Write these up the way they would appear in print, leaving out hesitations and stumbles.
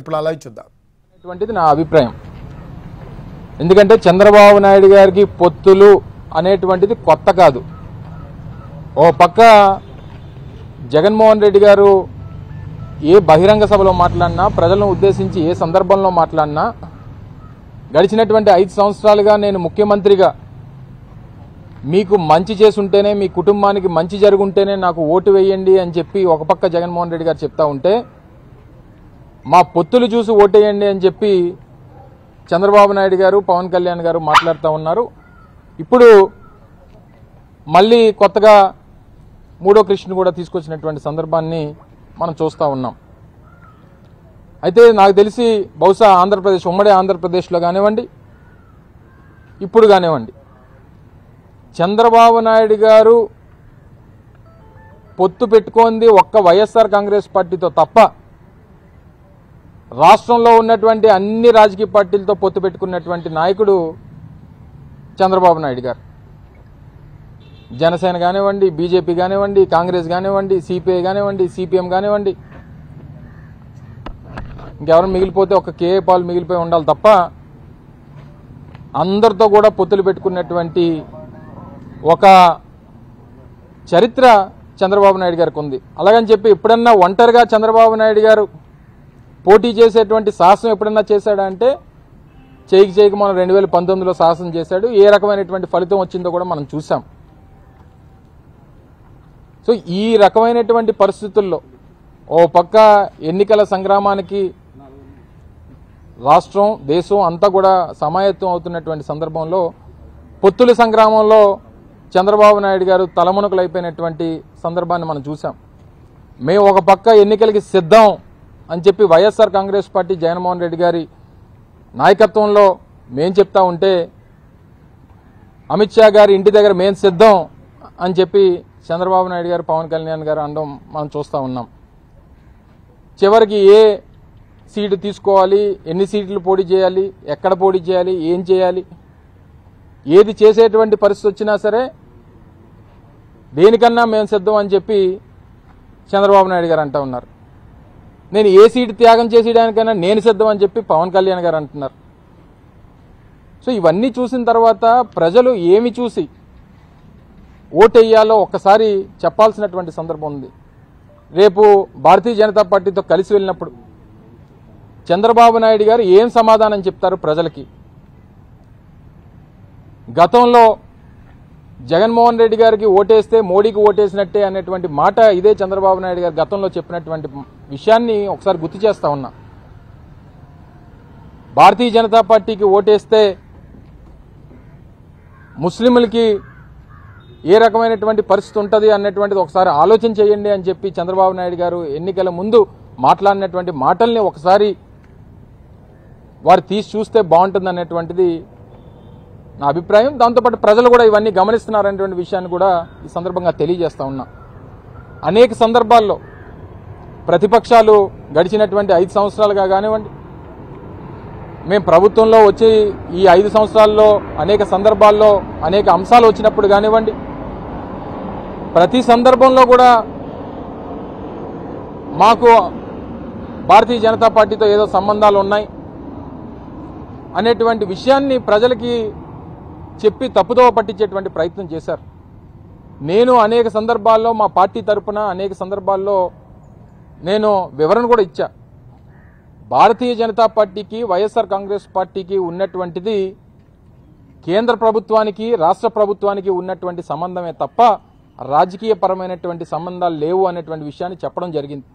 ఇప్పుడు అలా చూద్దాం. అటువంటిది నా అభిప్రాయం. ఎందుకంటే చంద్రబాబు నాయుడు గారికి పొత్తులు అనేటువంటిది కొత్త కాదు. ఓ పక్క జగన్మోహన్ రెడ్డి గారు ఏ బహిరంగ సభలో మాట్లాడినా, ప్రజలను ఉద్దేశించి ఏ సందర్భంలో మాట్లాడినా, గడిచినటువంటి 5 సంవత్సరాలుగా నేను ముఖ్యమంత్రిగా మీకు మంచి చేసుంటేనే, మీ కుటుంబానికి మంచి జరుగుంటేనే నాకు ఓటు వేయండి అని చెప్పి ఒక పక్క జగన్మోహన్ రెడ్డి గారు చెప్తా ఉంటే, మా పొత్తులు చూసి ఓటేయండి అని చెప్పి చంద్రబాబు నాయుడు గారు, పవన్ కళ్యాణ్ గారు మాట్లాడుతూ ఉన్నారు. ఇప్పుడు మళ్ళీ కొత్తగా మూడో కృష్ణను కూడా తీసుకొచ్చినటువంటి సందర్భాన్ని మనం చూస్తూ ఉన్నాం. అయితే నాకు తెలిసి బహుశా ఆంధ్రప్రదేశ్, ఉమ్మడి ఆంధ్రప్రదేశ్లో కానివ్వండి, ఇప్పుడు కానివ్వండి, చంద్రబాబు నాయుడు గారు పొత్తు పెట్టుకుంది ఒక్క వైఎస్ఆర్ కాంగ్రెస్ పార్టీతో తప్ప రాష్ట్రంలో ఉన్నటువంటి అన్ని రాజకీయ పార్టీలతో పొత్తు పెట్టుకున్నటువంటి నాయకుడు చంద్రబాబు నాయుడు గారు. జనసేన కానివ్వండి, బీజేపీ కానివ్వండి, కాంగ్రెస్ కానివ్వండి, సిపిఐ కానివ్వండి, సిపిఎం కానివ్వండి, ఇంకెవరు మిగిలిపోతే ఒక కేఏ పాల్ మిగిలిపోయి ఉండాలి తప్ప అందరితో కూడా పొత్తులు పెట్టుకున్నటువంటి ఒక చరిత్ర చంద్రబాబు నాయుడు గారికి ఉంది. అలాగని చెప్పి ఎప్పుడన్నా ఒంటరిగా చంద్రబాబు నాయుడు గారు పోటీ చేసేటువంటి సాహసం ఎప్పుడన్నా చేశాడా అంటే చేయకి మనం 2019లో సాహసం చేశాడు. ఏ రకమైనటువంటి ఫలితం వచ్చిందో కూడా మనం చూసాం. సో ఈ రకమైనటువంటి పరిస్థితుల్లో ఓ పక్క ఎన్నికల సంగ్రామానికి రాష్ట్రం, దేశం అంతా కూడా సమాయత్తం అవుతున్నటువంటి సందర్భంలో పొత్తుల సంగ్రామంలో చంద్రబాబు నాయుడు గారు తలమునకలైపోయినటువంటి సందర్భాన్ని మనం చూసాం. మేము ఒక పక్క ఎన్నికలకి సిద్ధం అని చెప్పి వైఎస్ఆర్ కాంగ్రెస్ పార్టీ జగన్మోహన్ రెడ్డి గారి నాయకత్వంలో మేం చెప్తా ఉంటే, అమిత్ షా గారి ఇంటి దగ్గర మేం సిద్ధం అని చెప్పి చంద్రబాబు నాయుడు గారు, పవన్ కళ్యాణ్ గారు అనడం మనం చూస్తూ ఉన్నాం. చివరికి ఏ సీటు తీసుకోవాలి, ఎన్ని సీట్లు పోటీ చేయాలి, ఎక్కడ పోటీ చేయాలి, ఏం చేయాలి, ఏది చేసేటువంటి పరిస్థితి వచ్చినా సరే దేనికన్నా మేము సిద్ధం అని చెప్పి చంద్రబాబు నాయుడు గారు అంటూ ఉన్నారు. నేను ఏ సీటు త్యాగం చేసేయడానికైనా నేను సిద్ధం అని చెప్పి పవన్ కళ్యాణ్ గారు అంటున్నారు. సో ఇవన్నీ చూసిన తర్వాత ప్రజలు ఏమి చూసి ఓటేయాలో ఒక్కసారి చెప్పాల్సినటువంటి సందర్భం ఉంది. రేపు భారతీయ జనతా పార్టీతో కలిసి వెళ్ళినప్పుడు చంద్రబాబు నాయుడు గారు ఏం సమాధానం చెప్తారు ప్రజలకి? గతంలో జగన్మోహన్ రెడ్డి గారికి ఓటేస్తే మోడీకి ఓటేసినట్టే అనేటువంటి మాట ఇదే చంద్రబాబు నాయుడు గారు గతంలో చెప్పినటువంటి విషయాన్ని ఒకసారి గుర్తు చేస్తా ఉన్నా. భారతీయ జనతా పార్టీకి ఓటేస్తే ముస్లింలకి ఏ రకమైనటువంటి పరిస్థితి ఉంటుంది అన్నటువంటిది ఒకసారి ఆలోచన చేయండి అని చెప్పి చంద్రబాబు నాయుడు గారు ఎన్నికల ముందు మాట్లాడినటువంటి మాటల్ని ఒకసారి వారు తీసి చూస్తే బాగుంటుంది అనేటువంటిది నా అభిప్రాయం. దాంతోపాటు ప్రజలు కూడా ఇవన్నీ గమనిస్తున్నారనేటువంటి విషయాన్ని కూడా ఈ సందర్భంగా తెలియజేస్తా ఉన్నా. అనేక సందర్భాల్లో ప్రతిపక్షాలు గడిచినటువంటి 5 సంవత్సరాలుగా కానివ్వండి, మేము ప్రభుత్వంలో వచ్చి ఈ 5 సంవత్సరాల్లో అనేక సందర్భాల్లో అనేక అంశాలు వచ్చినప్పుడు కానివ్వండి, ప్రతి సందర్భంలో కూడా మాకు భారతీయ జనతా పార్టీతో ఏదో సంబంధాలు ఉన్నాయి అనేటువంటి విషయాన్ని ప్రజలకి చెప్పి తప్పుదోవ పట్టించేటువంటి ప్రయత్నం చేశారు. నేను అనేక సందర్భాల్లో మా పార్టీ తరఫున అనేక సందర్భాల్లో నేను వివరణ కూడా ఇచ్చా. భారతీయ జనతా పార్టీకి, వైఎస్ఆర్ కాంగ్రెస్ పార్టీకి ఉన్నటువంటిది కేంద్ర ప్రభుత్వానికి, రాష్ట్ర ప్రభుత్వానికి ఉన్నటువంటి సంబంధమే తప్ప రాజకీయపరమైనటువంటి సంబంధాలు లేవు అనేటువంటి విషయాన్ని చెప్పడం జరిగింది.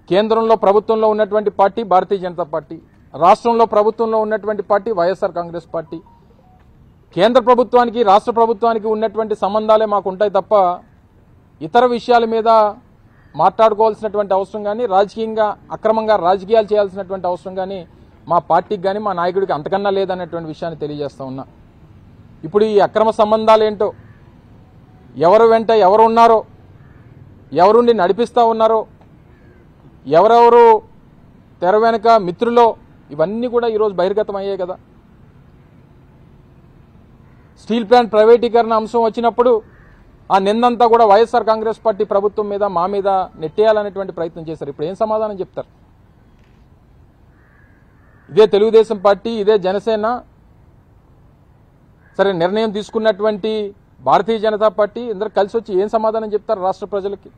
కేంద్రంలో ప్రభుత్వంలో ఉన్నటువంటి పార్టీ భారతీయ జనతా పార్టీ, రాష్ట్రంలో ప్రభుత్వంలో ఉన్నటువంటి పార్టీ వైఎస్ఆర్ కాంగ్రెస్ పార్టీ. కేంద్ర ప్రభుత్వానికి, రాష్ట్ర ప్రభుత్వానికి ఉన్నటువంటి సంబంధాలే మాకు ఉంటాయి తప్ప ఇతర విషయాల మీద మాట్లాడుకోవాల్సినటువంటి అవసరం కానీ, రాజకీయంగా అక్రమంగా రాజకీయాలు చేయాల్సినటువంటి అవసరం కానీ మా పార్టీకి కానీ మా నాయకుడికి అంతకన్నా లేదనేటువంటి విషయాన్ని తెలియజేస్తా ఉన్నా. ఇప్పుడు ఈ అక్రమ సంబంధాలు ఏంటో, ఎవరు వెంట ఎవరు ఉన్నారో, ఎవరుండి నడిపిస్తూ ఉన్నారో, ఎవరెవరు తెర వెనక మిత్రులో, ఇవన్నీ కూడా ఈరోజు బహిర్గతం అయ్యాయి కదా. స్టీల్ ప్లాంట్ ప్రైవేటీకరణ అంశం వచ్చినప్పుడు ఆ నిందంతా కూడా వైఎస్ఆర్ కాంగ్రెస్ పార్టీ ప్రభుత్వం మీద, మా మీద నెట్టేయాలనేటువంటి ప్రయత్నం చేశారు. ఇప్పుడు ఏం సమాధానం చెప్తారు? ఇదే తెలుగుదేశం పార్టీ, ఇదే జనసేన, సరే నిర్ణయం తీసుకున్నటువంటి భారతీయ జనతా పార్టీ అందరూ కలిసి వచ్చి ఏం సమాధానం చెప్తారు రాష్ట్ర ప్రజలకి?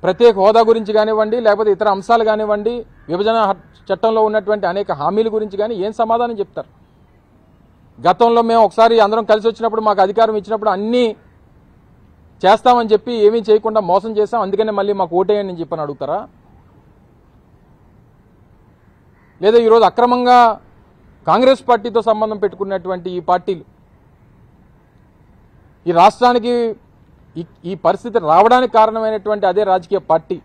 ప్రత్యేక హోదా గురించి కానివ్వండి, లేకపోతే ఇతర అంశాలు కానివ్వండి, విభజన చట్టంలో ఉన్నటువంటి అనేక హామీల గురించి కానీ ఏం సమాధానం చెప్తారు? గతంలో మేము ఒకసారి అందరం కలిసి వచ్చినప్పుడు, మాకు అధికారం ఇచ్చినప్పుడు అన్నీ చేస్తామని చెప్పి ఏమీ చేయకుండా మోసం చేశాం, అందుకనే మళ్ళీ మాకు ఓటేయండి అని చెప్పని అడుగుతారా? లేదా ఈరోజు అక్రమంగా కాంగ్రెస్ పార్టీతో సంబంధం పెట్టుకున్నటువంటి ఈ పార్టీలు ఈ రాష్ట్రానికి ఈ పరిస్థితి రావడానికి కారణమైనటువంటి అదే రాజకీయ పార్టీ,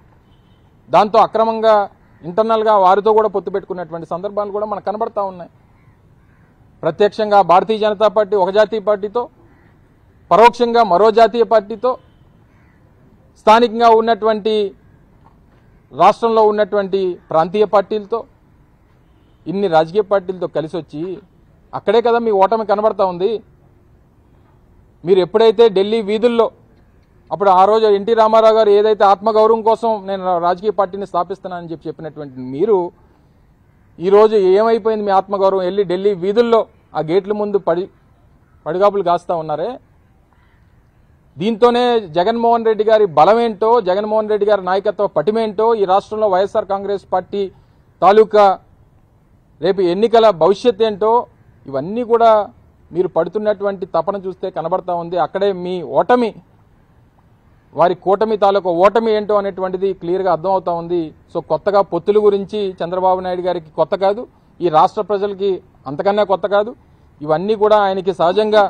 దాంతో అక్రమంగా ఇంటర్నల్గా వారితో కూడా పొత్తు పెట్టుకున్నటువంటి సందర్భాలు కూడా మనకు కనబడతా ఉన్నాయి. ప్రత్యక్షంగా భారతీయ జనతా పార్టీ ఒక జాతీయ పార్టీతో, పరోక్షంగా మరో జాతీయ పార్టీతో, స్థానికంగా ఉన్నటువంటి రాష్ట్రంలో ఉన్నటువంటి ప్రాంతీయ పార్టీలతో, ఇన్ని రాజకీయ పార్టీలతో కలిసి వచ్చి అక్కడే కదా మీ ఓటమి కనబడతా ఉంది. మీరు ఎప్పుడైతే ఢిల్లీ వీధుల్లో, అప్పుడు ఆ రోజు ఎన్టీ రామారావు గారు ఏదైతే ఆత్మగౌరవం కోసం నేను రాజకీయ పార్టీని స్థాపిస్తున్నానని చెప్పినటువంటి మీరు ఈరోజు ఏమైపోయింది మీ ఆత్మగౌరవం? వెళ్ళి ఢిల్లీ వీధుల్లో ఆ గేట్ల ముందు పడిగాపులు కాస్తా ఉన్నారే. దీంతోనే జగన్మోహన్ రెడ్డి గారి బలమేంటో, జగన్మోహన్ రెడ్డి గారి నాయకత్వ పటిమేంటో, ఈ రాష్ట్రంలో వైఎస్ఆర్ కాంగ్రెస్ పార్టీ తాలూకా రేపు ఎన్నికల భవిష్యత్ ఏంటో ఇవన్నీ కూడా మీరు పడుతున్నటువంటి తపన చూస్తే కనబడతా ఉంది. అక్కడే మీ ఓటమి, వారి కూటమి తాలూకా ఓటమి ఏంటో అనేటువంటిది క్లియర్గా అర్థమవుతా ఉంది. సో కొత్తగా పొత్తుల గురించి చంద్రబాబు నాయుడు గారికి కొత్త కాదు, ఈ రాష్ట్ర ప్రజలకి అంతకన్నా కొత్త కాదు. ఇవన్నీ కూడా ఆయనకి సహజంగా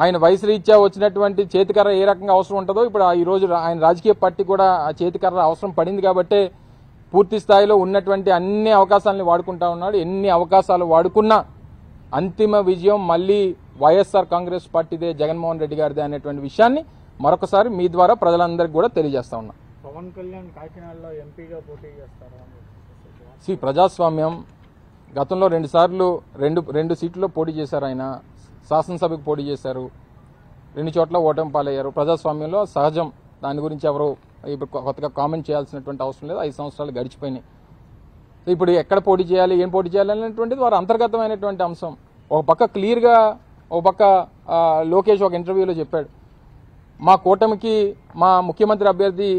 ఆయన వయసు రీత్యా వచ్చినటువంటి చేతికర్ర ఏ రకంగా అవసరం ఉంటుందో ఇప్పుడు ఈరోజు ఆయన రాజకీయ పార్టీ కూడా ఆ చేతికర్ర అవసరం పడింది కాబట్టే పూర్తి స్థాయిలో ఉన్నటువంటి అన్ని అవకాశాలను వాడుకుంటా ఉన్నాడు. ఎన్ని అవకాశాలు వాడుకున్నా అంతిమ విజయం మళ్ళీ వైఎస్ఆర్ కాంగ్రెస్ పార్టీదే, జగన్మోహన్ రెడ్డి గారిదే అనేటువంటి విషయాన్ని మరొకసారి మీ ద్వారా ప్రజలందరికీ కూడా తెలియజేస్తా ఉన్నా. పవన్ కళ్యాణ్ కాకినాడలో ఎంపీగా పోటీ చేస్తారా? ప్రజాస్వామ్యం గతంలో 2 సార్లు 2 సీట్లలో పోటీ చేశారు. ఆయన శాసనసభకు పోటీ చేశారు, 2 చోట్ల ఓటమి పాలయ్యారు. ప్రజాస్వామ్యంలో సహజం, దాని గురించి ఎవరు ఇప్పుడు కొత్తగా కామెంట్ చేయాల్సినటువంటి అవసరం లేదు. 5 సంవత్సరాలు గడిచిపోయినాయి. ఇప్పుడు ఎక్కడ పోటీ చేయాలి, ఏం పోటీ చేయాలి అనేటువంటిది వారి అంతర్గతమైనటువంటి అంశం. ఒక పక్క క్లియర్గా, ఒక పక్క లోకేష్ ఒక ఇంటర్వ్యూలో చెప్పాడు, మా కూటమికి మా ముఖ్యమంత్రి అభ్యర్థి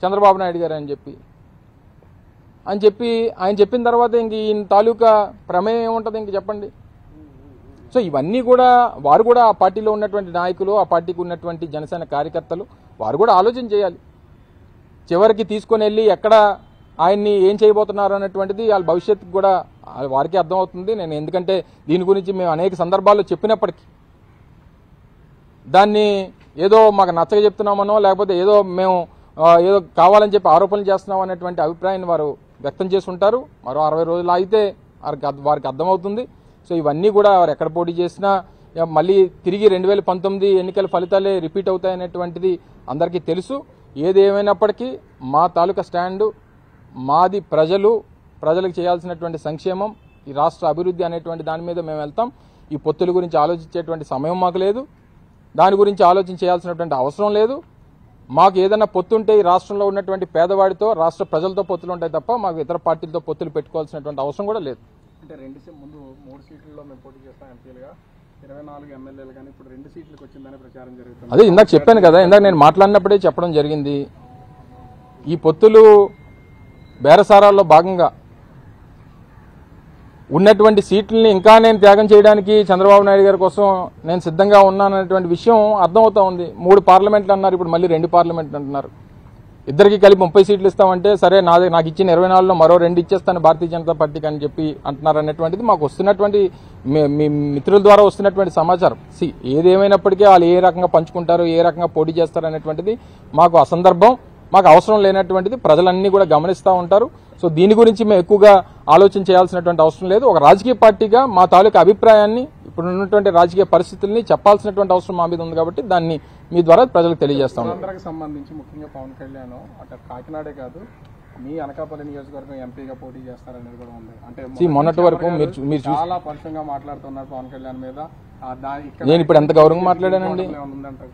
చంద్రబాబు నాయుడు గారు అని చెప్పి ఆయన చెప్పిన తర్వాత ఇంక ఈయన తాలూకా ప్రమేయం ఏముంటుంది ఇంక చెప్పండి. సో ఇవన్నీ కూడా వారు కూడా ఆ పార్టీలో ఉన్నటువంటి నాయకులు, ఆ పార్టీకి ఉన్నటువంటి జనసేన కార్యకర్తలు వారు కూడా ఆలోచన చేయాలి. చివరికి తీసుకొని వెళ్ళి ఎక్కడ ఆయన్ని ఏం చేయబోతున్నారు అన్నటువంటిది వాళ్ళ భవిష్యత్తుకు కూడా వారికి అర్థమవుతుంది. నేను ఎందుకంటే దీని గురించి మేము అనేక సందర్భాల్లో చెప్పినప్పటికీ దాన్ని ఏదో మాకు నచ్చగా చెప్తున్నామనో, లేకపోతే ఏదో మేము ఏదో కావాలని చెప్పి ఆరోపణలు చేస్తున్నాం అనేటువంటి అభిప్రాయాన్ని వారు వ్యక్తం చేసుకుంటారు. మరో 60 రోజులు అయితే వారికి అర్థమవుతుంది. సో ఇవన్నీ కూడా వారు ఎక్కడ పోటీ చేసినా మళ్ళీ తిరిగి 2019 ఎన్నికల ఫలితాలే రిపీట్ అవుతాయనేటువంటిది అందరికీ తెలుసు. ఏది ఏమైనప్పటికీ మా తాలూకా స్టాండు మాది ప్రజలకు చేయాల్సినటువంటి సంక్షేమం, ఈ రాష్ట్ర అభివృద్ధి అనేటువంటి దాని మీద మేము వెళ్తాం. ఈ పొత్తుల గురించి ఆలోచించేటువంటి సమయం మాకు లేదు, దాని గురించి ఆలోచన చేయాల్సినటువంటి అవసరం లేదు. మాకు ఏదైనా పొత్తుంటే ఈ రాష్ట్రంలో ఉన్నటువంటి పేదవాడితో, రాష్ట్ర ప్రజలతో పొత్తులు ఉంటాయి తప్ప మాకు ఇతర పార్టీలతో పొత్తులు పెట్టుకోవాల్సినటువంటి అవసరం కూడా లేదు. అంటే 3 సీట్లలో మేము పోటీ చేస్తాం ఎంపీలుగా, 24 ఎమ్మెల్యేలు కానీ ఇప్పుడు 2 సీట్లకు వచ్చిందని ప్రచారం జరుగుతుంది. అదే ఇందాక చెప్పాను కదా, ఇందాక నేను మాట్లాడినప్పుడే చెప్పడం జరిగింది. ఈ పొత్తులు బేరసారాల్లో భాగంగా ఉన్నటువంటి సీట్లని ఇంకా నేను త్యాగం చేయడానికి చంద్రబాబు నాయుడు గారి కోసం నేను సిద్ధంగా ఉన్నాననేటువంటి విషయం అర్థమవుతా ఉంది. 3 పార్లమెంట్లు అన్నారు, ఇప్పుడు మళ్ళీ 2 పార్లమెంట్లు అంటున్నారు. ఇద్దరికి కలిపి 30 సీట్లు ఇస్తామంటే సరే నాకు ఇచ్చిన 24లో మరో 2 ఇచ్చేస్తాను భారతీయ జనతా పార్టీకి అని చెప్పి అంటున్నారు అనేటువంటిది మాకు వస్తున్నటువంటి మీ మిత్రుల ద్వారా వస్తున్నటువంటి సమాచారం. ఏదేమైనప్పటికీ వాళ్ళు ఏ రకంగా పంచుకుంటారు, ఏ రకంగా పోటీ చేస్తారు అనేటువంటిది మాకు అసందర్భం, మాకు అవసరం లేనటువంటిది ప్రజలన్నీ కూడా గమనిస్తూ ఉంటారు. సో దీని గురించి మేము ఎక్కువగా ఆలోచన చేయాల్సినటువంటి అవసరం లేదు. ఒక రాజకీయ పార్టీగా మా తాలూకా అభిప్రాయాన్ని, ఇప్పుడు ఉన్నటువంటి రాజకీయ పరిస్థితుల్ని చెప్పాల్సినటువంటి అవసరం మా మీద ఉంది కాబట్టి దాన్ని మీ ద్వారా ప్రజలకు తెలియజేస్తాం. ఆంధ్రాకి సంబంధించి ముఖ్యంగా పవన్ కళ్యాణ్ అటు కాకినాడే కాదు, మీ అనకాపల్లి నియోజకవర్గం ఎంపీగా పోటీ చేస్తారనేది కూడా ఉంది. అంటే మొన్నటి వరకు మీరు చాలా పరుషంగా మాట్లాడుతున్నారు పవన్ కళ్యాణ్ మీద. నేను ఇప్పుడు ఎంత గౌరవంగా మాట్లాడానండి,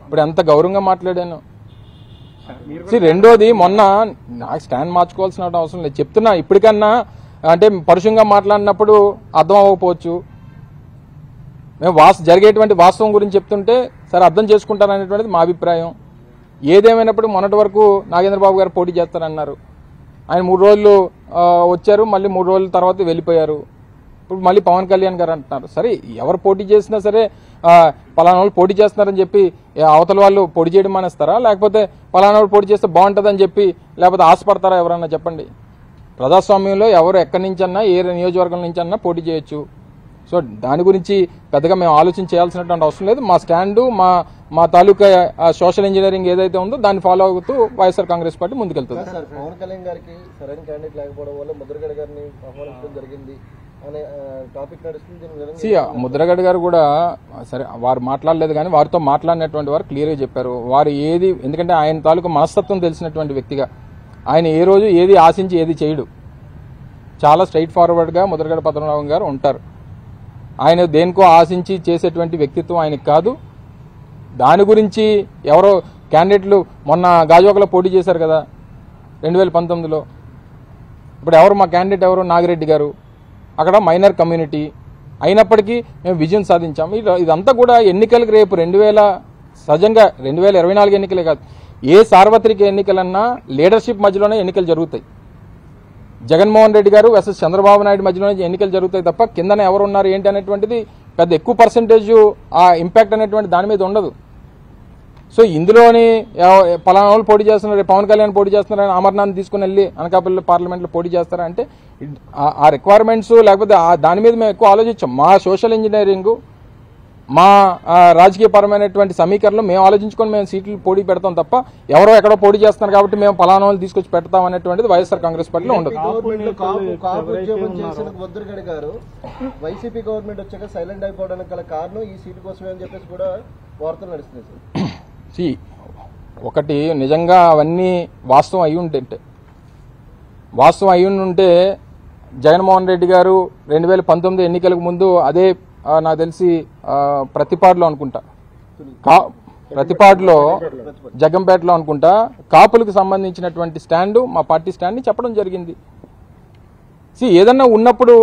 ఇప్పుడు ఎంత గౌరవంగా మాట్లాడాను. రెండోది మొన్న నాకు స్టాండ్ మార్చుకోవాల్సిన అవసరం లేదు చెప్తున్నా. ఇప్పటికన్నా అంటే పరుషంగా మాట్లాడినప్పుడు అర్థం అవ్వకపోవచ్చు. మేము జరిగేటువంటి వాస్తవం గురించి చెప్తుంటే సరే అర్థం చేసుకుంటారనేటువంటిది మా అభిప్రాయం. ఏదేమైనప్పుడు మొన్నటి వరకు నాగేంద్రబాబు గారు పోటీ చేస్తారన్నారు. ఆయన 3 రోజులు వచ్చారు, మళ్ళీ 3 రోజుల తర్వాత వెళ్ళిపోయారు. ఇప్పుడు మళ్ళీ పవన్ కళ్యాణ్ గారు అంటున్నారు. సరే ఎవరు పోటీ చేసినా సరే పలానా వాళ్ళు పోటీ చేస్తున్నారని చెప్పి అవతల వాళ్ళు పోటీ చేయడం మానేస్తారా, లేకపోతే పలానా వాళ్ళు పోటీ చేస్తే బాగుంటుందని చెప్పి లేకపోతే ఆశపడతారా ఎవరన్నా చెప్పండి. ప్రజాస్వామ్యంలో ఎవరు ఎక్కడి నుంచి అన్నా ఏ నియోజకవర్గం నుంచి అన్నా పోటీ చేయొచ్చు. సో దాని గురించి పెద్దగా మేము ఆలోచన చేయాల్సినటువంటి అవసరం లేదు. మా స్టాండు మా తాలూకా సోషల్ ఇంజనీరింగ్ ఏదైతే ఉందో దాన్ని ఫాలో అవుతూ వైఎస్ఆర్ కాంగ్రెస్ పార్టీ ముందుకెళ్తుంది. పవన్ కళ్యాణ్ గారికి సరైన క్యాండిడేట్ లేకపోవడం వల్ల ముద్రగడ గారిని ఆహ్వానించడం జరిగింది అనే టాపిక్ నడుస్తుంది. ముద్రగడ గారు కూడా సరే వారు మాట్లాడలేదు, కానీ వారితో మాట్లాడినటువంటి వారు క్లియర్గా చెప్పారు. వారు ఏది ఎందుకంటే ఆయన తాలూకా మనస్తత్వం తెలిసినటువంటి వ్యక్తిగా ఆయన ఏ రోజు ఏది ఆశించి ఏది చేయడు. చాలా స్ట్రైట్ ఫార్వర్డ్గా ముద్రగడ పద్మనాభం గారు ఉంటారు. ఆయన దేనికో ఆశించి చేసేటువంటి వ్యక్తిత్వం ఆయనకు కాదు. దాని గురించి ఎవరో క్యాండిడేట్లు మొన్న గాజువాకలో పోటీ చేశారు కదా 2019లో. ఇప్పుడు ఎవరు మా క్యాండిడేట్ ఎవరు? నాగిరెడ్డి గారు. అక్కడ మైనర్ కమ్యూనిటీ అయినప్పటికీ మేము విజయం సాధించాము. ఇదంతా కూడా ఎన్నికలకు రేపు సహజంగా 2024 ఎన్నికలే కాదు, ఏ సార్వత్రిక ఎన్నికలన్నా లీడర్షిప్ మధ్యలోనే ఎన్నికలు జరుగుతాయి. జగన్మోహన్ రెడ్డి గారు వర్సెస్ చంద్రబాబు నాయుడు మధ్యలోనే ఎన్నికలు జరుగుతాయి తప్ప కిందన ఎవరున్నారు ఏంటి అనేటువంటిది పెద్ద ఎక్కువ పర్సెంటేజ్ ఆ ఇంపాక్ట్ అనేటువంటి దాని మీద ఉండదు. సో ఇందులోని పలానా వాళ్ళు పోటీ చేస్తున్నారు, పవన్ కళ్యాణ్ పోటీ చేస్తున్నారని అమర్నాథ్ తీసుకుని వెళ్ళి అనకాపల్లి పార్లమెంట్లో పోటీ చేస్తారా అంటే ఆ రిక్వైర్మెంట్స్ లేకపోతే దాని మీద మేము ఎక్కువ ఆలోచించాం. మా సోషల్ ఇంజనీరింగ్ మా రాజకీయపరమైనటువంటి సమీకరణలు మేము ఆలోచించుకొని మేము సీట్లు పోటీ పెడతాం తప్ప ఎవరో ఎక్కడో పోటీ చేస్తున్నారు కాబట్టి మేము పలానా వాళ్ళు తీసుకొచ్చి పెడతాం అనేటువంటిది వైఎస్ఆర్ కాంగ్రెస్ పార్టీలో ఉండదు. ముద్రగడ గారు వైసీపీ గవర్నమెంట్ వచ్చాక సైలెంట్ అయిపోవడానికి గల కారణం ఈ సీటు కోసమే అని చెప్పేసి కూడా వార్తలు నడుస్తున్నాయి. ఒకటి నిజంగా అవన్నీ వాస్తవం అయి ఉంటే జగన్మోహన్ రెడ్డి గారు 2019 ఎన్నికలకు ముందు అదే నాకు తెలిసి ప్రతిపాడులో అనుకుంటా, ప్రతిపాడులో జగంపేటలో అనుకుంటా కాపులకు సంబంధించినటువంటి స్టాండు మా పార్టీ స్టాండ్ని చెప్పడం జరిగింది. ఏదన్నా ఉన్నప్పుడు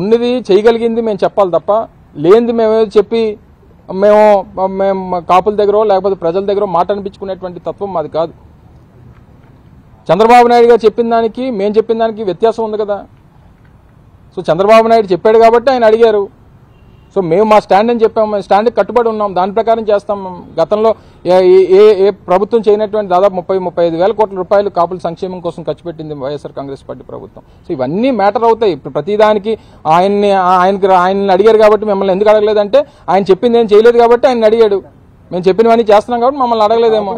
ఉన్నది చేయగలిగింది మేము చెప్పాలి తప్ప లేనిది మేమేదో చెప్పి మేము కాపుల దగ్గర లేకపోతే ప్రజల దగ్గర మాట అనిపించుకునేటువంటి తత్వం మాది కాదు. చంద్రబాబు నాయుడు గారు చెప్పిన దానికి మేము చెప్పిన దానికి వ్యత్యాసం ఉంది కదా. సో చంద్రబాబు నాయుడు చెప్పాడు కాబట్టి ఆయన అడిగారు. సో మేము మా స్టాండ్ అని చెప్పాము, మేము స్టాండ్కి కట్టుబడి ఉన్నాం, దాని ప్రకారం చేస్తాం. గతంలో ఏ ప్రభుత్వం చేయనటువంటి దాదాపు 30-35 వేల కోట్ల రూపాయలు కాపుల సంక్షేమం కోసం ఖర్చు పెట్టింది వైఎస్ఆర్ కాంగ్రెస్ పార్టీ ప్రభుత్వం. సో ఇవన్నీ మ్యాటర్ అవుతాయి. ఇప్పుడు ప్రతిదానికి ఆయన్ని అడిగారు కాబట్టి మిమ్మల్ని ఎందుకు అడగలేదంటే ఆయన చెప్పింది ఏం చేయలేదు కాబట్టి ఆయన అడిగాడు. మేము చెప్పినవన్నీ చేస్తున్నాం కాబట్టి మమ్మల్ని అడగలేదేమో.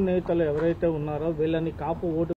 నేతలు ఎవరైతే ఉన్నారో వీళ్ళని కాపు ఓటు